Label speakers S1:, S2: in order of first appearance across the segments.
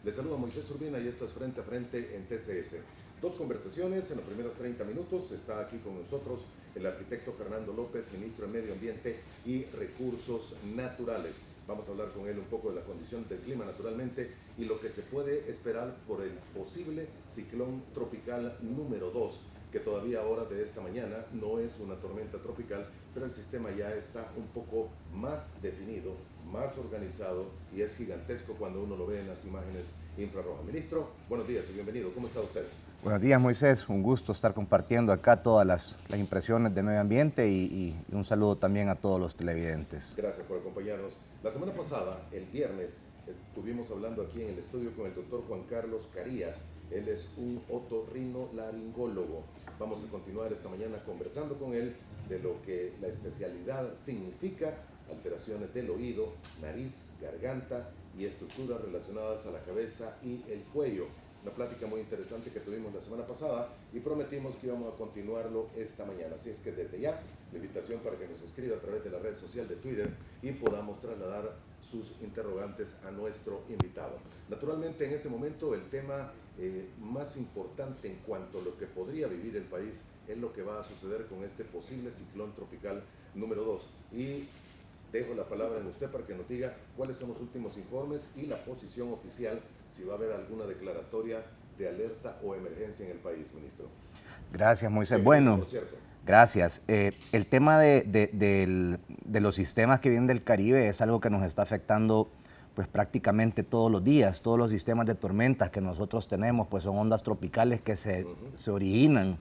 S1: Les saluda Moisés Urbina y esto es Frente a Frente en TCS. Dos conversaciones en los primeros 30 minutos. Está aquí con nosotros el arquitecto Fernando López, ministro de Medio Ambiente y Recursos Naturales. Vamos a hablar con él un poco de la condición del clima naturalmente y lo que se puede esperar por el posible ciclón tropical número 2, que todavía ahora de esta mañana no es una tormenta tropical, pero el sistema ya está un poco más definido, más organizado y es gigantesco cuando uno lo ve en las imágenes infrarrojas. Ministro, buenos días y bienvenido. ¿Cómo está usted?
S2: Buenos días, Moisés. Un gusto estar compartiendo acá todas las impresiones de medio ambiente y un saludo también a todos los televidentes.
S1: Gracias por acompañarnos. La semana pasada, el viernes, estuvimos hablando aquí en el estudio con el doctor Juan Carlos Carías. Él es un otorrinolaringólogo. Vamos a continuar esta mañana conversando con él de lo que la especialidad significa: alteraciones del oído, nariz, garganta y estructuras relacionadas a la cabeza y el cuello. Una plática muy interesante que tuvimos la semana pasada y prometimos que íbamos a continuarlo esta mañana. Así es que desde ya, la invitación para que nos escriba a través de la red social de Twitter y podamos trasladar sus interrogantes a nuestro invitado. Naturalmente, en este momento, el tema más importante en cuanto a lo que podría vivir el país es lo que va a suceder con este posible ciclón tropical número 2. Y dejo la palabra en usted para que nos diga cuáles son los últimos informes y la posición oficial, si va a haber alguna declaratoria de alerta o emergencia en el país, ministro.
S2: Gracias, Moisés.
S1: Bienvenido,
S2: Bueno,
S1: por cierto.
S2: gracias. El tema de los sistemas que vienen del Caribe es algo que nos está afectando pues prácticamente todos los días. Todos los sistemas de tormentas que nosotros tenemos pues son ondas tropicales que se originan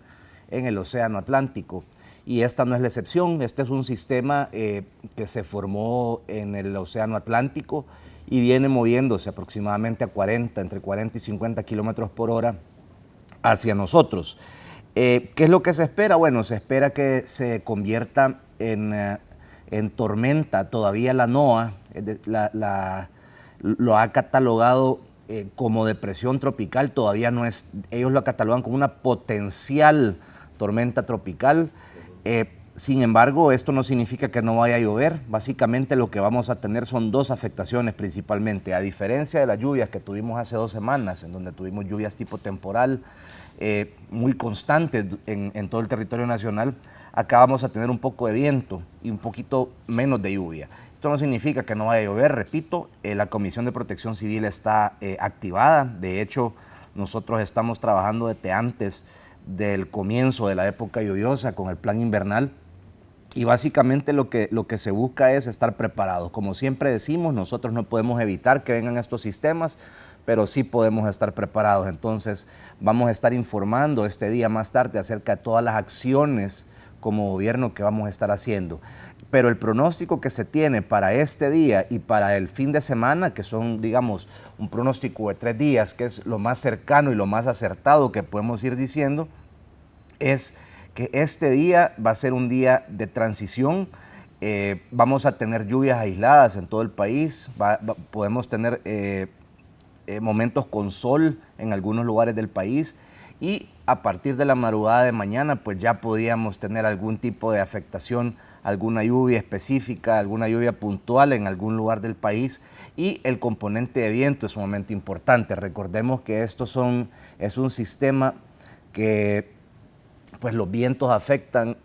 S2: en el Océano Atlántico. Y esta no es la excepción. Este es un sistema que se formó en el Océano Atlántico y viene moviéndose aproximadamente a entre 40 y 50 kilómetros por hora hacia nosotros. ¿Qué es lo que se espera? Bueno, se espera que se convierta en tormenta. Todavía la NOAA lo ha catalogado como depresión tropical. Todavía no es, ellos lo catalogan como una potencial tormenta tropical. Sin embargo, esto no significa que no vaya a llover. Básicamente lo que vamos a tener son dos afectaciones principalmente. A diferencia de las lluvias que tuvimos hace 2 semanas, en donde tuvimos lluvias tipo temporal muy constantes en todo el territorio nacional, acá vamos a tener un poco de viento y un poquito menos de lluvia. Esto no significa que no vaya a llover, repito, la Comisión de Protección Civil está activada. De hecho, nosotros estamos trabajando desde antes del comienzo de la época lluviosa con el plan invernal. Y básicamente lo que se busca es estar preparados. Como siempre decimos, nosotros no podemos evitar que vengan estos sistemas, pero sí podemos estar preparados. Entonces vamos a estar informando este día más tarde acerca de todas las acciones como gobierno que vamos a estar haciendo. Pero el pronóstico que se tiene para este día y para el fin de semana, que son, digamos, un pronóstico de 3 días, que es lo más cercano y lo más acertado que podemos ir diciendo, es que este día va a ser un día de transición. Vamos a tener lluvias aisladas en todo el país, podemos tener momentos con sol en algunos lugares del país y a partir de la madrugada de mañana pues ya podíamos tener algún tipo de afectación, alguna lluvia específica, alguna lluvia puntual en algún lugar del país. Y el componente de viento es sumamente importante. Recordemos que es un sistema que pues los vientos afectan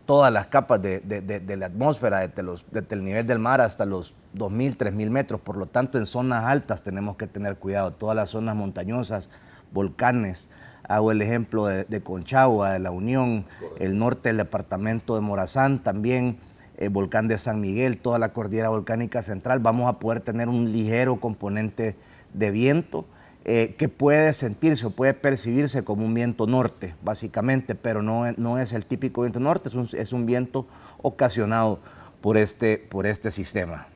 S2: todas las capas de la atmósfera, desde el nivel del mar hasta los 2.000, 3.000 metros. Por lo tanto, en zonas altas tenemos que tener cuidado. Todas las zonas montañosas, volcanes. Hago el ejemplo de Conchagua, de La Unión, el norte del departamento de Morazán, también el volcán de San Miguel, toda la cordillera volcánica central. Vamos a poder tener un ligero componente de viento que puede sentirse o puede percibirse como un viento norte, básicamente, pero no es el típico viento norte, es un viento ocasionado por este sistema.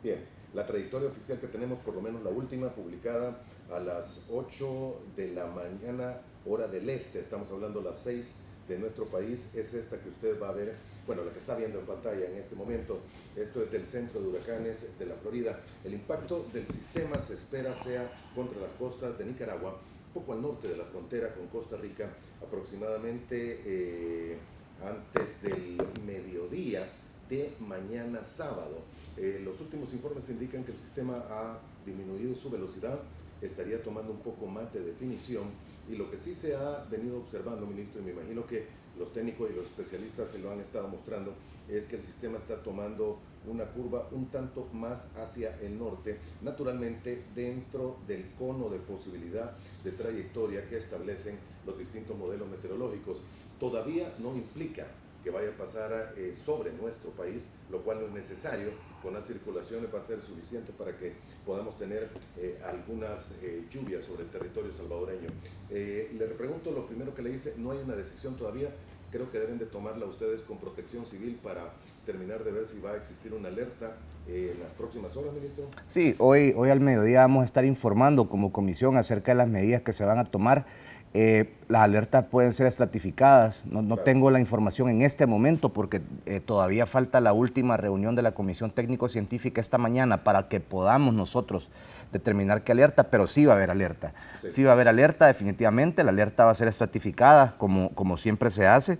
S1: Bien, la trayectoria oficial que tenemos, por lo menos la última, publicada a las 8 de la mañana, hora del este, estamos hablando las 6 de nuestro país, es esta que usted va a ver, bueno, la que está viendo en pantalla en este momento. Esto es del centro de huracanes de la Florida. El impacto del sistema se espera sea contra las costas de Nicaragua, poco al norte de la frontera con Costa Rica, aproximadamente antes del mediodía de mañana sábado. Los últimos informes indican que el sistema ha disminuido su velocidad estaría tomando un poco más de definición. Y lo que sí se ha venido observando, ministro, y me imagino que los técnicos y los especialistas se lo han estado mostrando, es que el sistema está tomando una curva un tanto más hacia el norte, naturalmente dentro del cono de posibilidad de trayectoria que establecen los distintos modelos meteorológicos. Todavía no implica que vaya a pasar sobre nuestro país, lo cual no es necesario. Con las circulaciones va a ser suficiente para que podamos tener algunas lluvias sobre el territorio salvadoreño. Le pregunto, lo primero que le dice, no hay una decisión todavía. Creo que deben de tomarla ustedes con Protección Civil para terminar de ver si va a existir una alerta en las próximas horas, ministro.
S2: Sí, hoy al mediodía vamos a estar informando como comisión acerca de las medidas que se van a tomar. Las alertas pueden ser estratificadas, no claro. Tengo la información en este momento porque todavía falta la última reunión de la Comisión Técnico-Científica esta mañana para que podamos nosotros determinar qué alerta, pero sí va a haber alerta. Sí va a haber alerta, definitivamente, la alerta va a ser estratificada como siempre se hace.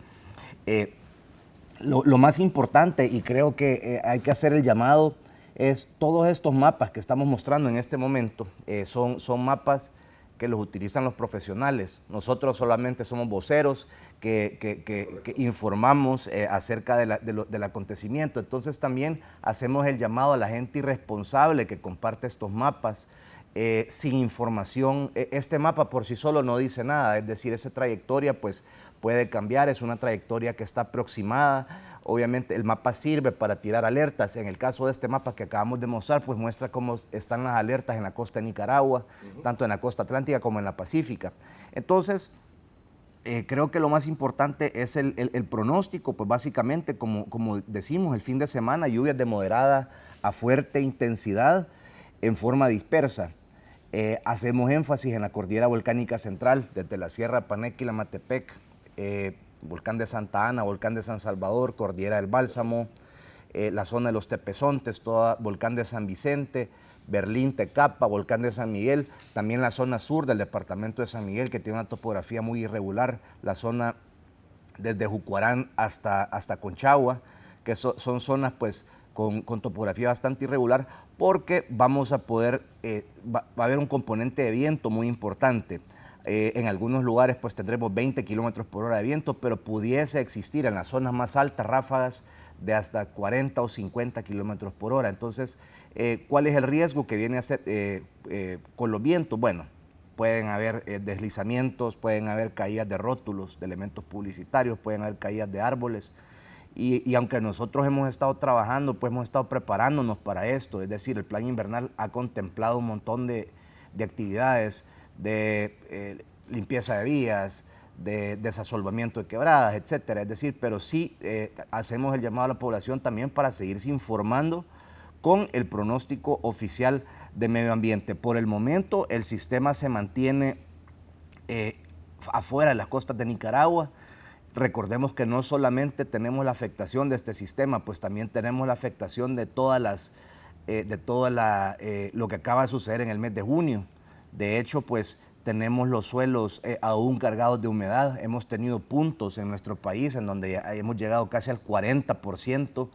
S2: Lo más importante, y creo que hay que hacer el llamado, es todos estos mapas que estamos mostrando en este momento, son mapas que los utilizan los profesionales. Nosotros solamente somos voceros que informamos acerca del acontecimiento. Entonces también hacemos el llamado a la gente irresponsable que comparte estos mapas sin información. Este mapa por sí solo no dice nada, es decir, esa trayectoria pues puede cambiar, es una trayectoria que está aproximada. Obviamente el mapa sirve para tirar alertas. En el caso de este mapa que acabamos de mostrar, pues muestra cómo están las alertas en la costa de Nicaragua, tanto en la costa atlántica como en la pacífica. Entonces, creo que lo más importante es el pronóstico, pues básicamente, como decimos, el fin de semana, lluvias de moderada a fuerte intensidad en forma dispersa. Hacemos énfasis en la cordillera volcánica central, desde la Sierra Panequila, Matepec, Volcán de Santa Ana, Volcán de San Salvador, Cordillera del Bálsamo, la zona de los Tepezontes, toda Volcán de San Vicente, Berlín, Tecapa, Volcán de San Miguel, también la zona sur del departamento de San Miguel, que tiene una topografía muy irregular, la zona desde Jucuarán hasta Conchagua, que son zonas pues con topografía bastante irregular, porque vamos a poder, va a haber un componente de viento muy importante. En algunos lugares pues tendremos 20 kilómetros por hora de viento, pero pudiese existir en las zonas más altas ráfagas de hasta 40 o 50 kilómetros por hora. Entonces, ¿cuál es el riesgo que viene a ser con los vientos? Bueno, pueden haber deslizamientos, pueden haber caídas de rótulos, de elementos publicitarios, pueden haber caídas de árboles. Y aunque nosotros hemos estado trabajando, pues hemos estado preparándonos para esto, es decir, el plan invernal ha contemplado un montón de actividades, de limpieza de vías, de desasolvamiento de quebradas, etcétera. Es decir, pero sí hacemos el llamado a la población también para seguirse informando con el pronóstico oficial de medio ambiente. Por el momento, el sistema se mantiene afuera de las costas de Nicaragua. Recordemos que no solamente tenemos la afectación de este sistema, pues también tenemos la afectación de lo que acaba de suceder en el mes de junio. De hecho, pues tenemos los suelos aún cargados de humedad. Hemos tenido puntos en nuestro país en donde hemos llegado casi al 40%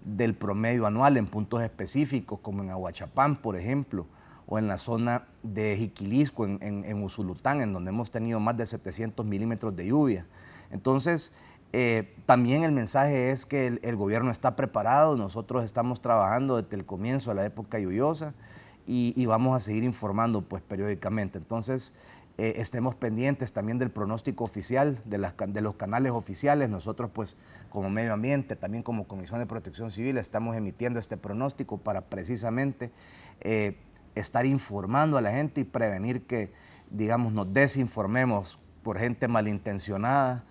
S2: del promedio anual en puntos específicos, como en Aguachapán, por ejemplo, o en la zona de Jiquilisco, en Usulután, en donde hemos tenido más de 700 milímetros de lluvia. Entonces, también el mensaje es que el gobierno está preparado. Nosotros estamos trabajando desde el comienzo de la época lluviosa y vamos a seguir informando pues periódicamente. Entonces, estemos pendientes también del pronóstico oficial, de los canales oficiales. Nosotros pues como medio ambiente, también como Comisión de Protección Civil, estamos emitiendo este pronóstico para precisamente estar informando a la gente y prevenir que, digamos, nos desinformemos por gente malintencionada,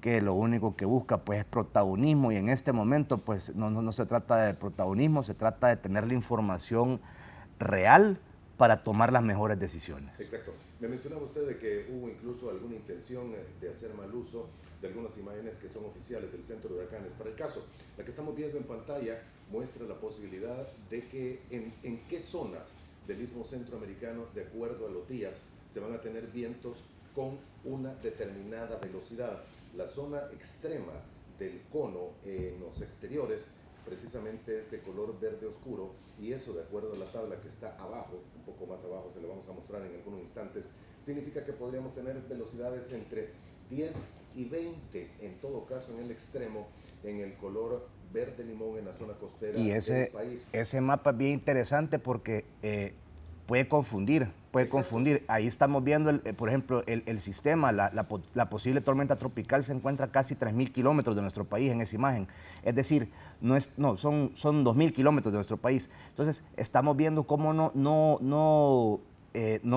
S2: que lo único que busca pues es protagonismo, y en este momento pues no se trata de protagonismo, se trata de tener la información real para tomar las mejores decisiones.
S1: Exacto. Me mencionaba usted de que hubo incluso alguna intención de hacer mal uso de algunas imágenes que son oficiales del Centro de Huracanes. Para el caso, la que estamos viendo en pantalla muestra la posibilidad de que en qué zonas del Istmo Centroamericano, de acuerdo a los días, se van a tener vientos con una determinada velocidad. La zona extrema del cono en los exteriores precisamente es de color verde oscuro, y eso, de acuerdo a la tabla que está abajo, un poco más abajo, se lo vamos a mostrar en algunos instantes, significa que podríamos tener velocidades entre 10 y 20, en todo caso en el extremo, en el color verde limón en la zona costera
S2: y
S1: del país.
S2: ese mapa es bien interesante porque puede confundir. Ahí estamos viendo, por ejemplo, el sistema, la posible tormenta tropical se encuentra a casi 3.000 kilómetros de nuestro país en esa imagen. Es decir, son 2.000 kilómetros de nuestro país. Entonces, estamos viendo cómo no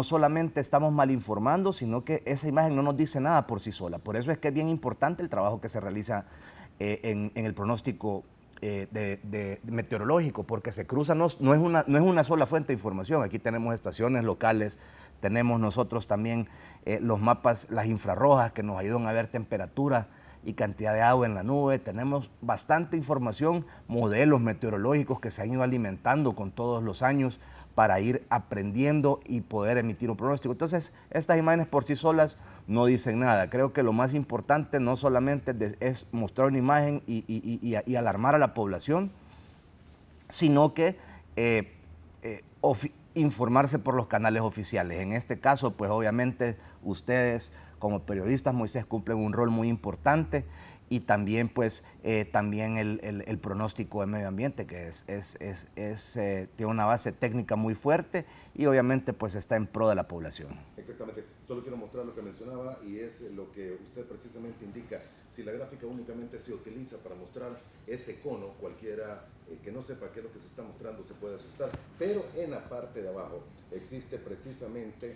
S2: solamente estamos mal informando, sino que esa imagen no nos dice nada por sí sola. Por eso es que es bien importante el trabajo que se realiza en el pronóstico meteorológico, porque se cruza, no es una sola fuente de información. Aquí tenemos estaciones locales, tenemos nosotros también los mapas, las infrarrojas que nos ayudan a ver temperatura y cantidad de agua en la nube. Tenemos bastante información, modelos meteorológicos que se han ido alimentando con todos los años para ir aprendiendo y poder emitir un pronóstico. Entonces, estas imágenes por sí solas no dicen nada. Creo que lo más importante no solamente es mostrar una imagen y alarmar a la población, sino que informarse por los canales oficiales. En este caso, pues obviamente ustedes como periodistas, Moisés, cumplen un rol muy importante, y también pues también el pronóstico de medio ambiente, que tiene una base técnica muy fuerte y obviamente pues está en pro de la población.
S1: Exactamente, solo quiero mostrar lo que mencionaba, y es lo que usted precisamente indica. Si la gráfica únicamente se utiliza para mostrar ese cono, cualquiera que no sepa qué es lo que se está mostrando se puede asustar, pero en la parte de abajo existe precisamente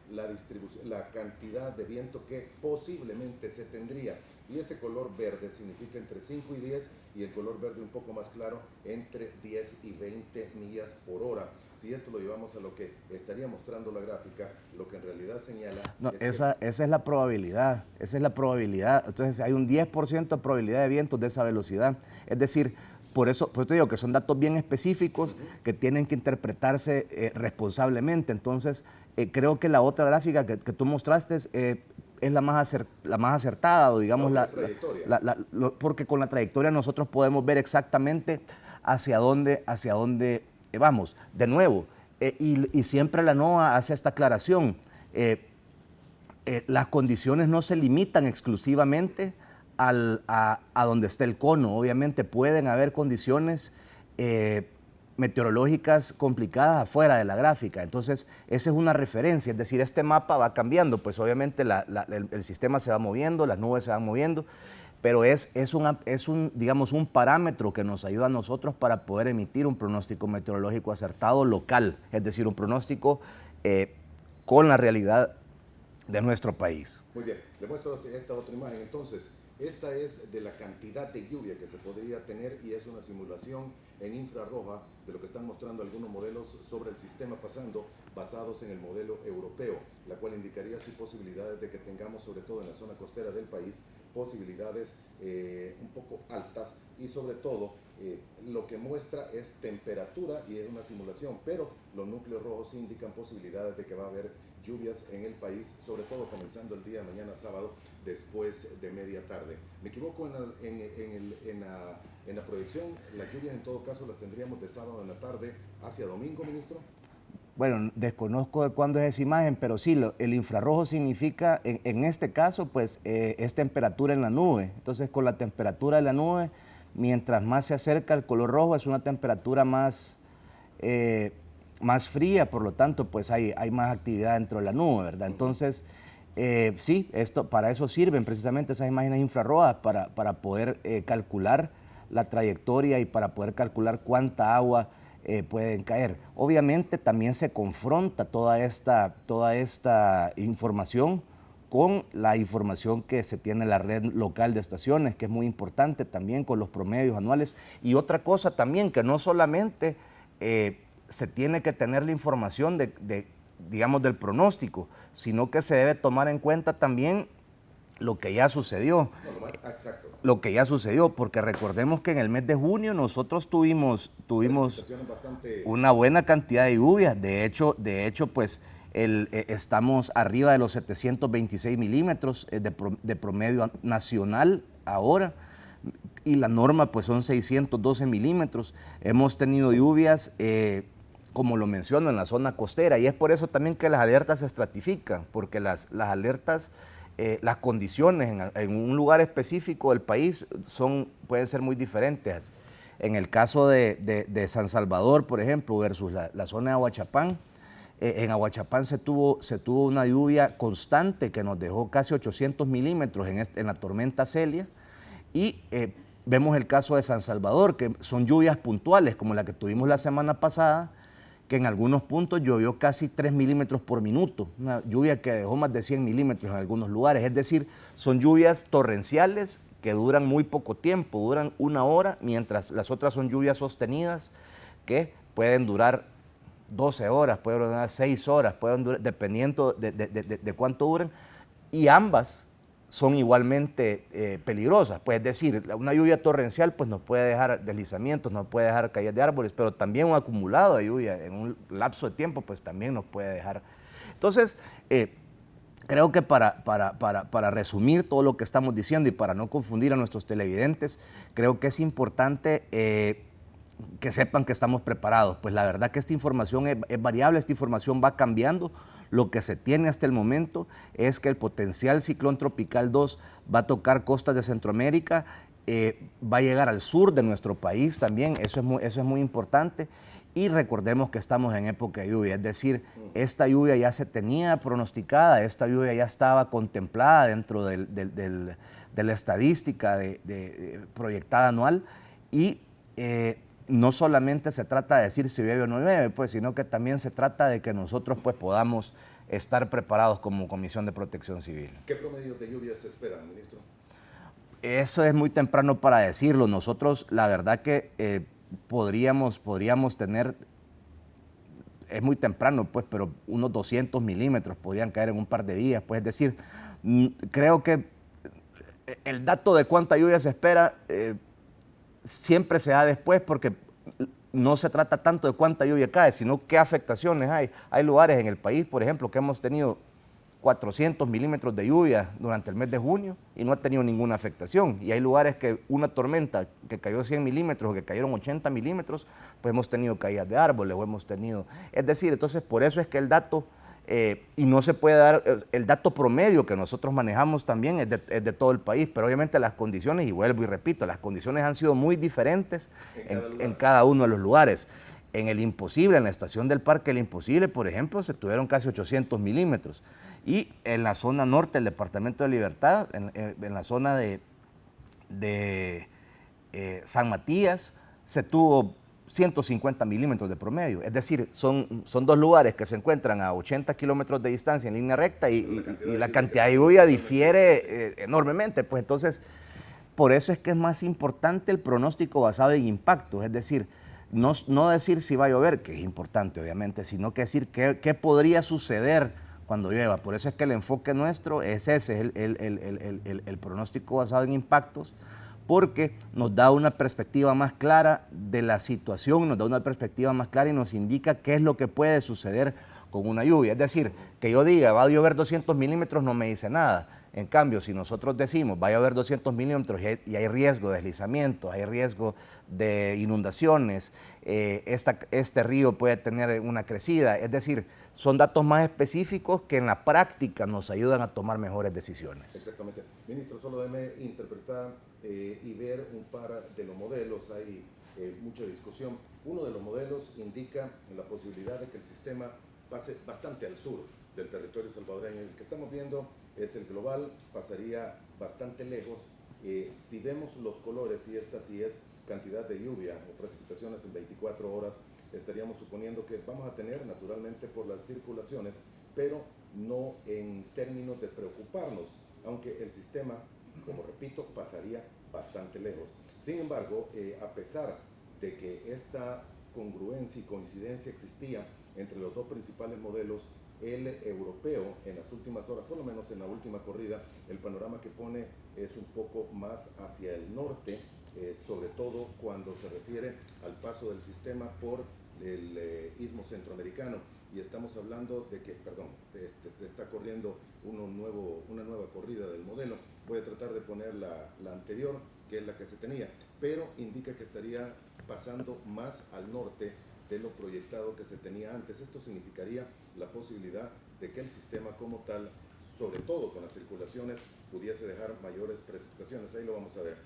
S1: la distribución, la cantidad de viento que posiblemente se tendría, y ese color verde significa entre 5 y 10, y el color verde un poco más claro entre 10 y 20 millas por hora. Si esto lo llevamos a lo que estaría mostrando la gráfica, lo que en realidad señala...
S2: No, esa es la probabilidad, Entonces hay un 10% de probabilidad de vientos de esa velocidad. Es decir, por eso te digo que son datos bien específicos que tienen que interpretarse responsablemente. Entonces, creo que la otra gráfica que tú mostraste es la más acertada, o digamos porque con la trayectoria nosotros podemos ver exactamente hacia dónde vamos. De nuevo, y siempre la NOAA hace esta aclaración, las condiciones no se limitan exclusivamente a donde esté el cono. Obviamente pueden haber condiciones meteorológicas complicadas afuera de la gráfica. Entonces, esa es una referencia, es decir, este mapa va cambiando, pues obviamente el sistema se va moviendo, las nubes se van moviendo, pero es un parámetro que nos ayuda a nosotros para poder emitir un pronóstico meteorológico acertado local, es decir, un pronóstico con la realidad de nuestro país.
S1: Muy bien, le muestro esta otra imagen. Entonces, esta es de la cantidad de lluvia que se podría tener, y es una simulación en infrarroja de lo que están mostrando algunos modelos sobre el sistema pasando, basados en el modelo europeo, la cual indicaría sí posibilidades de que tengamos, sobre todo en la zona costera del país, posibilidades un poco altas, y sobre todo lo que muestra es temperatura, y es una simulación, pero los núcleos rojos indican posibilidades de que va a haber lluvias en el país, sobre todo comenzando el día de mañana sábado, después de media tarde. ¿Me equivoco en la proyección? Las lluvias en todo caso las tendríamos de sábado en la tarde hacia domingo, ministro.
S2: Bueno, desconozco de cuándo es esa imagen, pero sí, el infrarrojo significa, en este caso, pues es temperatura en la nube. Entonces, con la temperatura de la nube, mientras más se acerca el color rojo, es una temperatura más fría, por lo tanto, pues hay más actividad dentro de la nube, ¿verdad? Entonces, sí, para eso sirven precisamente esas imágenes infrarrojas, para poder calcular la trayectoria y para poder calcular cuánta agua pueden caer. Obviamente también se confronta toda esta información con la información que se tiene en la red local de estaciones, que es muy importante también, con los promedios anuales. Y otra cosa también, que no solamente se tiene que tener la información digamos, del pronóstico, sino que se debe tomar en cuenta también lo que ya sucedió.
S1: Exacto.
S2: Lo que ya sucedió, porque recordemos que en el mes de junio nosotros tuvimos una buena cantidad de lluvias. De hecho, pues estamos arriba de los 726 milímetros de promedio nacional ahora, y la norma pues son 612 milímetros. Hemos tenido lluvias, como lo menciono, en la zona costera, y es por eso también que las alertas se estratifican, porque las alertas, las condiciones en un lugar específico del país pueden ser muy diferentes. En el caso de San Salvador, por ejemplo, versus la zona de Aguachapán, en Aguachapán se tuvo una lluvia constante que nos dejó casi 800 milímetros en la tormenta Celia, y vemos el caso de San Salvador, que son lluvias puntuales, como la que tuvimos la semana pasada, que en algunos puntos llovió casi 3 milímetros por minuto, una lluvia que dejó más de 100 milímetros en algunos lugares. Es decir, son lluvias torrenciales que duran muy poco tiempo, duran 1 hora, mientras las otras son lluvias sostenidas que pueden durar 12 horas, pueden durar 6 horas, pueden durar, dependiendo de cuánto duren, y ambas son igualmente peligrosas. Pues es decir, una lluvia torrencial pues nos puede dejar deslizamientos, nos puede dejar caídas de árboles, pero también un acumulado de lluvia en un lapso de tiempo pues también nos puede dejar. Entonces, creo que para resumir todo lo que estamos diciendo y para no confundir a nuestros televidentes, creo que es importante que sepan que estamos preparados. Pues la verdad que esta información es variable, esta información va cambiando. Lo que se tiene hasta el momento es que el potencial ciclón tropical 2 va a tocar costas de Centroamérica, va a llegar al sur de nuestro país también, eso es muy importante. Y recordemos que estamos en época de lluvia, es decir, esta lluvia ya se tenía pronosticada, esta lluvia ya estaba contemplada dentro de la estadística proyectada anual, y no solamente se trata de decir si llueve o no llueve, pues, sino que también se trata de que nosotros pues, podamos estar preparados como Comisión de Protección Civil.
S1: ¿Qué promedio de lluvias se esperan, ministro?
S2: Eso es muy temprano para decirlo. Nosotros, la verdad que podríamos tener, es muy temprano, pues, pero unos 200 milímetros podrían caer en un par de días. Pues, es decir, creo que el dato de cuánta lluvia se espera siempre se da después, porque no se trata tanto de cuánta lluvia cae, sino qué afectaciones hay. Hay lugares en el país, por ejemplo, que hemos tenido 400 milímetros de lluvia durante el mes de junio y no ha tenido ninguna afectación. Y hay lugares que una tormenta que cayó 100 milímetros o que cayeron 80 milímetros, pues hemos tenido caídas de árboles o hemos tenido... Es decir, entonces por eso es que el dato... y no se puede dar, el dato promedio que nosotros manejamos también es de todo el país, pero obviamente las condiciones, y vuelvo y repito, las condiciones han sido muy diferentes en cada uno de los lugares. En el Imposible, en la estación del Parque El Imposible, por ejemplo, se tuvieron casi 800 milímetros. Y en la zona norte del Departamento de Libertad, en la zona de San Matías, se tuvo 150 milímetros de promedio. Es decir, son dos lugares que se encuentran a 80 kilómetros de distancia en línea recta y la cantidad de lluvia difiere enormemente. Pues entonces, por eso es que es más importante el pronóstico basado en impactos. Es decir, no decir si va a llover, que es importante obviamente, sino que decir qué podría suceder cuando llueva. Por eso es que el enfoque nuestro es ese, el pronóstico basado en impactos, porque nos da una perspectiva más clara de la situación, nos da una perspectiva más clara y nos indica qué es lo que puede suceder con una lluvia. Es decir, que yo diga, va a llover 200 milímetros no me dice nada. En cambio, si nosotros decimos, va a llover 200 milímetros y hay riesgo de deslizamiento, hay riesgo de inundaciones, este río puede tener una crecida, es decir, son datos más específicos que en la práctica nos ayudan a tomar mejores decisiones.
S1: Exactamente. Ministro, solo déjeme interpretar y ver un par de los modelos. Hay mucha discusión. Uno de los modelos indica la posibilidad de que el sistema pase bastante al sur del territorio salvadoreño. El que estamos viendo es el global, pasaría bastante lejos. Si vemos los colores, y esta sí es cantidad de lluvia o precipitaciones en 24 horas, estaríamos suponiendo que vamos a tener naturalmente por las circulaciones, pero no en términos de preocuparnos, aunque el sistema, como repito, pasaría bastante lejos. Sin embargo, a pesar de que esta congruencia y coincidencia existía entre los dos principales modelos, el europeo en las últimas horas, por lo menos en la última corrida, el panorama que pone es un poco más hacia el norte, sobre todo cuando se refiere al paso del sistema por el istmo centroamericano. y estamos hablando de que, perdón, está corriendo una nueva corrida del modelo. Voy a tratar de poner la anterior, que es la que se tenía, pero indica que estaría pasando más al norte de lo proyectado que se tenía antes. Esto significaría la posibilidad de que el sistema como tal, sobre todo con las circulaciones, pudiese dejar mayores precipitaciones. Ahí lo vamos a ver.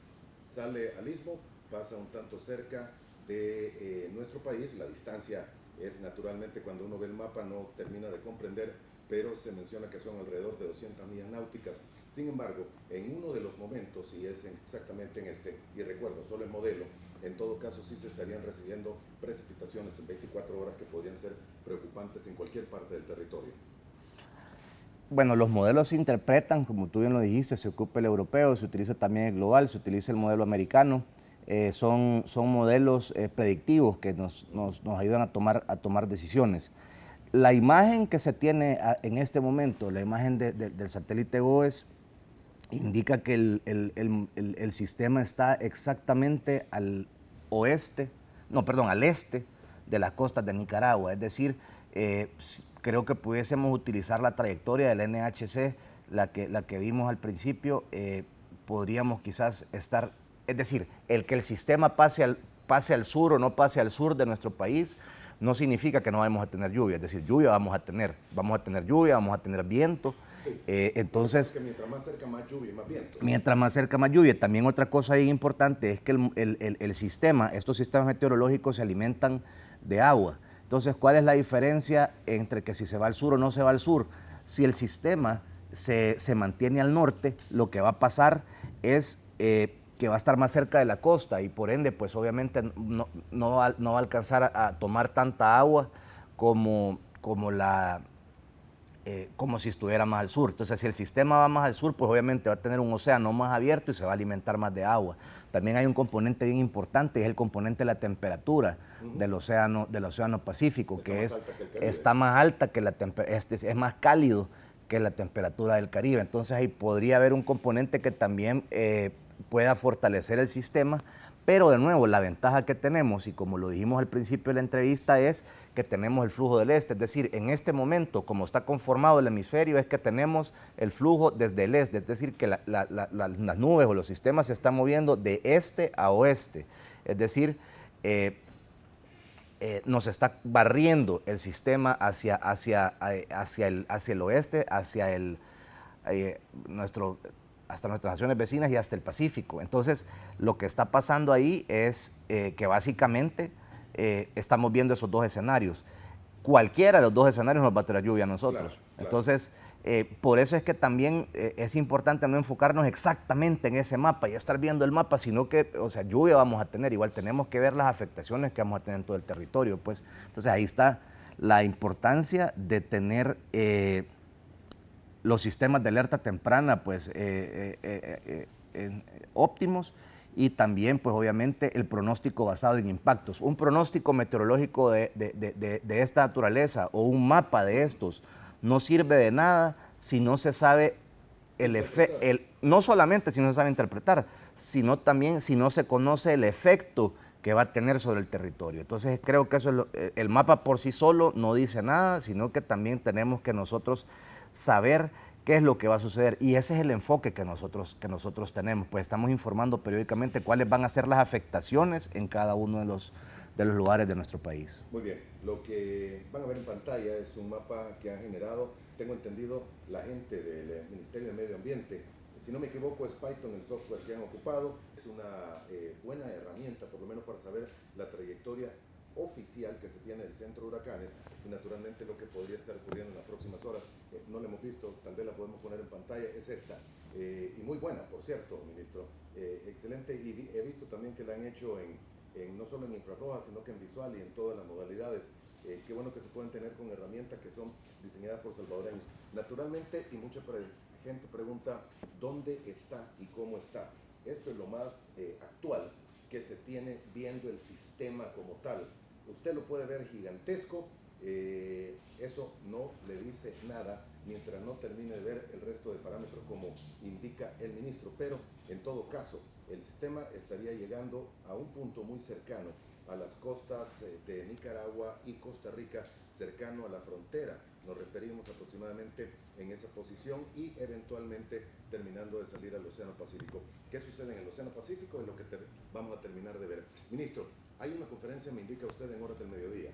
S1: Sale al istmo, pasa un tanto cerca de nuestro país. La distancia es naturalmente, cuando uno ve el mapa, no termina de comprender, pero se menciona que son alrededor de 200 millas náuticas. Sin embargo, en uno de los momentos, y es exactamente en este, y recuerdo, solo el modelo, en todo caso sí se estarían recibiendo precipitaciones en 24 horas que podrían ser preocupantes en cualquier parte del territorio.
S2: Bueno, los modelos se interpretan, como tú bien lo dijiste, se ocupa el europeo, se utiliza también el global, se utiliza el modelo americano. Son modelos predictivos que nos ayudan a tomar decisiones. La imagen que se tiene en este momento, la imagen del satélite GOES, indica que el sistema está exactamente al este de las costas de Nicaragua. Es decir, creo que pudiésemos utilizar la trayectoria del NHC, la que vimos al principio. Podríamos quizás estar, es decir, el que el sistema pase al sur o no pase al sur de nuestro país, no significa que no vamos a tener lluvia. Es decir, lluvia vamos a tener lluvia, vamos a tener viento.
S1: Sí.
S2: Entonces,
S1: que mientras más cerca, más lluvia y más viento.
S2: Mientras más cerca, más lluvia. También otra cosa ahí importante es que estos sistemas meteorológicos se alimentan de agua. Entonces, ¿cuál es la diferencia entre que si se va al sur o no se va al sur? Si el sistema se mantiene al norte, lo que va a pasar es que va a estar más cerca de la costa y por ende, pues obviamente no va a alcanzar a tomar tanta agua como si estuviera más al sur. Entonces, si el sistema va más al sur, pues obviamente va a tener un océano más abierto y se va a alimentar más de agua. También hay un componente bien importante, es el componente de la temperatura del océano Pacífico, que está más alta que es más cálido que la temperatura del Caribe. Entonces, ahí podría haber un componente que también pueda fortalecer el sistema. Pero de nuevo, la ventaja que tenemos, y como lo dijimos al principio de la entrevista, es que tenemos el flujo del este. Es decir, en este momento, como está conformado el hemisferio, es que tenemos el flujo desde el este. Es decir, que las nubes o los sistemas se están moviendo de este a oeste. Es decir, nos está barriendo el sistema hacia el oeste, hasta nuestras naciones vecinas y hasta el Pacífico. Entonces, lo que está pasando ahí es que básicamente estamos viendo esos dos escenarios. Cualquiera de los dos escenarios nos va a traer lluvia a nosotros. Claro. Entonces, por eso es que también es importante no enfocarnos exactamente en ese mapa y estar viendo el mapa, sino que, o sea, lluvia vamos a tener. Igual tenemos que ver las afectaciones que vamos a tener en todo el territorio, pues. Entonces, ahí está la importancia de tener los sistemas de alerta temprana, pues, óptimos, y también, pues, obviamente, el pronóstico basado en impactos. Un pronóstico meteorológico de esta naturaleza o un mapa de estos no sirve de nada si no se sabe no solamente si no se sabe interpretar, sino también si no se conoce el efecto que va a tener sobre el territorio. Entonces, creo que eso el mapa por sí solo no dice nada, sino que también tenemos que nosotros saber qué es lo que va a suceder, y ese es el enfoque que nosotros tenemos. Pues estamos informando periódicamente cuáles van a ser las afectaciones en cada uno de los lugares de nuestro país.
S1: Muy bien, lo que van a ver en pantalla es un mapa que ha generado, tengo entendido, la gente del Ministerio de Medio Ambiente. Si no me equivoco, es Python el software que han ocupado. Es una buena herramienta, por lo menos para saber la trayectoria oficial que se tiene del centro de huracanes y naturalmente lo que podría estar ocurriendo en las próximas horas. No la hemos visto, tal vez la podemos poner en pantalla, es esta. Y muy buena, por cierto, ministro. Excelente, y he visto también que la han hecho no solo en infrarroja, sino que en visual y en todas las modalidades. Qué bueno que se pueden tener con herramientas que son diseñadas por salvadoreños. Naturalmente, y mucha gente pregunta, ¿dónde está y cómo está? Esto es lo más actual que se tiene viendo el sistema como tal. Usted lo puede ver gigantesco, eso no le dice nada mientras no termine de ver el resto de parámetros como indica el ministro. Pero en todo caso, el sistema estaría llegando a un punto muy cercano a las costas de Nicaragua y Costa Rica, cercano a la frontera. Nos referimos aproximadamente en esa posición y eventualmente terminando de salir al Océano Pacífico. ¿Qué sucede en el Océano Pacífico? Es lo que vamos a terminar de ver. Ministro, hay una conferencia, me indica usted, en horas del mediodía.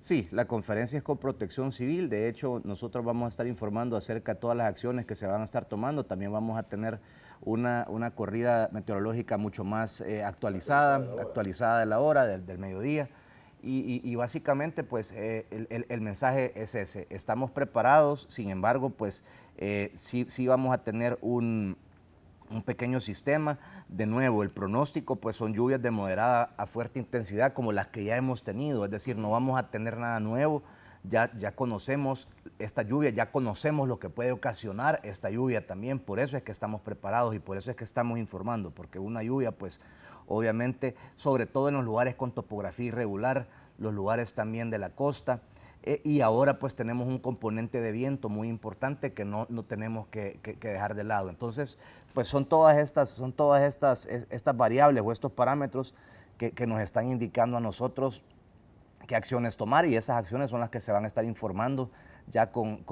S2: Sí, la conferencia es con Protección Civil. De hecho, nosotros vamos a estar informando acerca de todas las acciones que se van a estar tomando. También vamos a tener una corrida meteorológica mucho más actualizada de la hora, del mediodía. Y básicamente, pues, el mensaje es ese. Estamos preparados, sin embargo, pues, sí vamos a tener un pequeño sistema. De nuevo, el pronóstico pues son lluvias de moderada a fuerte intensidad como las que ya hemos tenido, es decir, no vamos a tener nada nuevo, ya conocemos esta lluvia, ya conocemos lo que puede ocasionar esta lluvia también, por eso es que estamos preparados y por eso es que estamos informando, porque una lluvia pues obviamente, sobre todo en los lugares con topografía irregular, los lugares también de la costa, y ahora pues tenemos un componente de viento muy importante que no tenemos que dejar de lado. Entonces, pues son todas estas variables o estos parámetros que nos están indicando a nosotros qué acciones tomar, y esas acciones son las que se van a estar informando ya con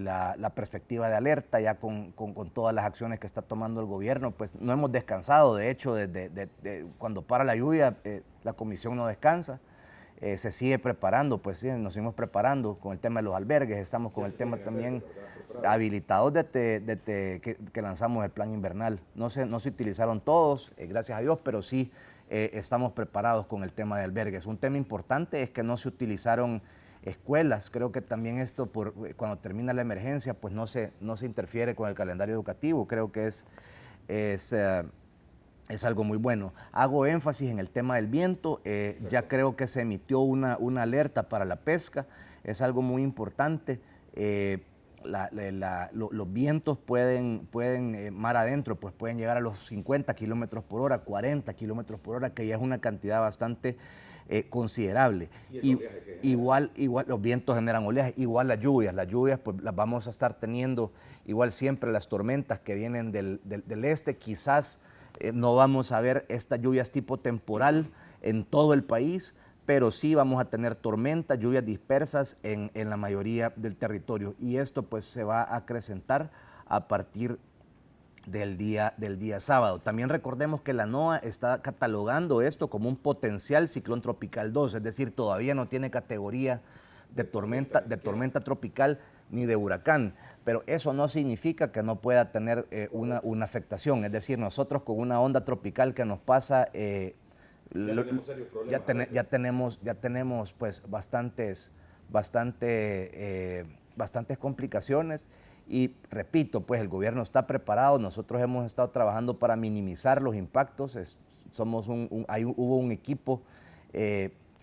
S2: la perspectiva de alerta, ya con todas las acciones que está tomando el gobierno. Pues no hemos descansado, de hecho, desde cuando para la lluvia, la comisión no descansa. Se sigue preparando, pues sí, nos seguimos preparando con el tema de los albergues, estamos con el tema también habilitados desde que lanzamos el plan invernal. No se utilizaron todos, gracias a Dios, pero sí estamos preparados con el tema de albergues. Un tema importante es que no se utilizaron escuelas. Creo que también esto, cuando termina la emergencia, pues no se interfiere con el calendario educativo. Creo que es algo muy bueno. Hago énfasis en el tema del viento. Ya creo que se emitió una alerta para la pesca. Es algo muy importante. Los vientos pueden mar adentro, pues pueden llegar a los 50 kilómetros por hora, 40 kilómetros por hora, que ya es una cantidad bastante considerable. Igual los vientos generan oleaje, igual las lluvias pues las vamos a estar teniendo, igual siempre las tormentas que vienen del este, quizás no vamos a ver estas lluvias tipo temporal en todo el país, pero sí vamos a tener tormentas, lluvias dispersas en la mayoría del territorio, y esto pues se va a acrecentar a partir del día sábado. También recordemos que la NOAA está catalogando esto como un potencial ciclón tropical 2, es decir, todavía no tiene categoría de tormenta tropical ni de huracán, pero eso no significa que no pueda tener una afectación. Es decir, nosotros con una onda tropical que nos pasa, ya tenemos pues bastantes complicaciones. Y repito, pues el gobierno está preparado, nosotros hemos estado trabajando para minimizar los impactos. Hubo un equipo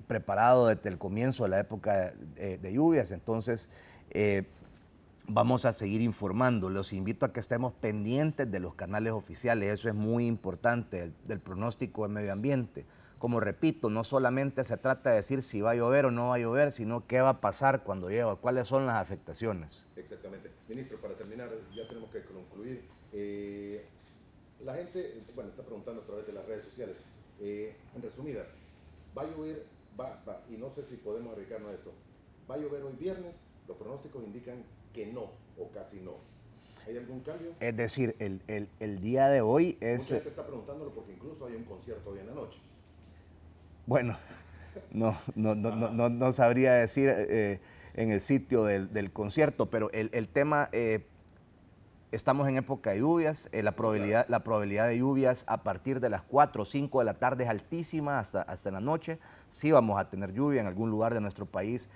S2: preparado desde el comienzo de la época de lluvias, entonces vamos a seguir informando. Los invito a que estemos pendientes de los canales oficiales, eso es muy importante, del pronóstico de medio ambiente. Como repito, no solamente se trata de decir si va a llover o no va a llover, sino qué va a pasar cuando llueva, cuáles son las afectaciones.
S1: Exactamente. Ministro, para terminar, ya tenemos que concluir. La gente, está preguntando a través de las redes sociales. En resumidas, va a llover, y no sé si podemos arriesgarnos a esto. Va a llover hoy viernes, los pronósticos indican que no, o casi no. ¿Hay algún cambio?
S2: Es decir, el día de hoy es...
S1: Mucha gente está preguntándolo porque incluso hay un concierto hoy en la noche.
S2: Bueno, no sabría decir en el sitio del concierto, pero el tema, estamos en época de lluvias, la probabilidad de lluvias a partir de las 4 o 5 de la tarde es altísima hasta la noche. Sí vamos a tener lluvia en algún lugar de nuestro país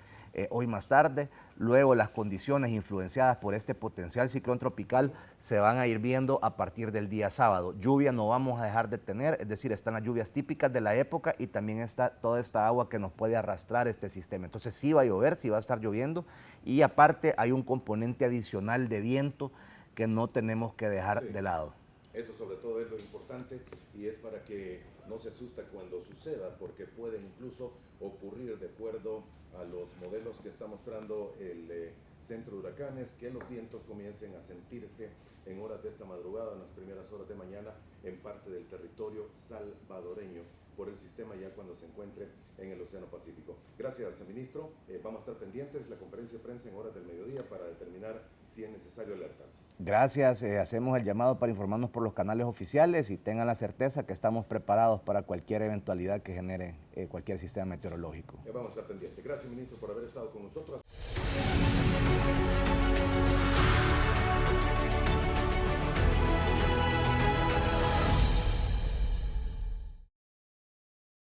S2: hoy más tarde. Luego las condiciones influenciadas por este potencial ciclón tropical se van a ir viendo a partir del día sábado. Lluvia no vamos a dejar de tener, es decir, están las lluvias típicas de la época y también está toda esta agua que nos puede arrastrar este sistema. Entonces sí va a llover, sí va a estar lloviendo, y aparte hay un componente adicional de viento que no tenemos que dejar de lado.
S1: Eso sobre todo es lo importante, y es para que no se asusta cuando suceda, porque puede incluso ocurrir de acuerdo a los modelos que está mostrando el centro de huracanes, que los vientos comiencen a sentirse en horas de esta madrugada, en las primeras horas de mañana, en parte del territorio salvadoreño, por el sistema ya cuando se encuentre en el Océano Pacífico. Gracias, ministro. Vamos a estar pendientes de la conferencia de prensa en horas del mediodía para determinar si es necesario alertas.
S2: Gracias. Hacemos el llamado para informarnos por los canales oficiales y tengan la certeza que estamos preparados para cualquier eventualidad que genere cualquier sistema meteorológico.
S1: Vamos a estar pendientes. Gracias, ministro, por haber estado con nosotros.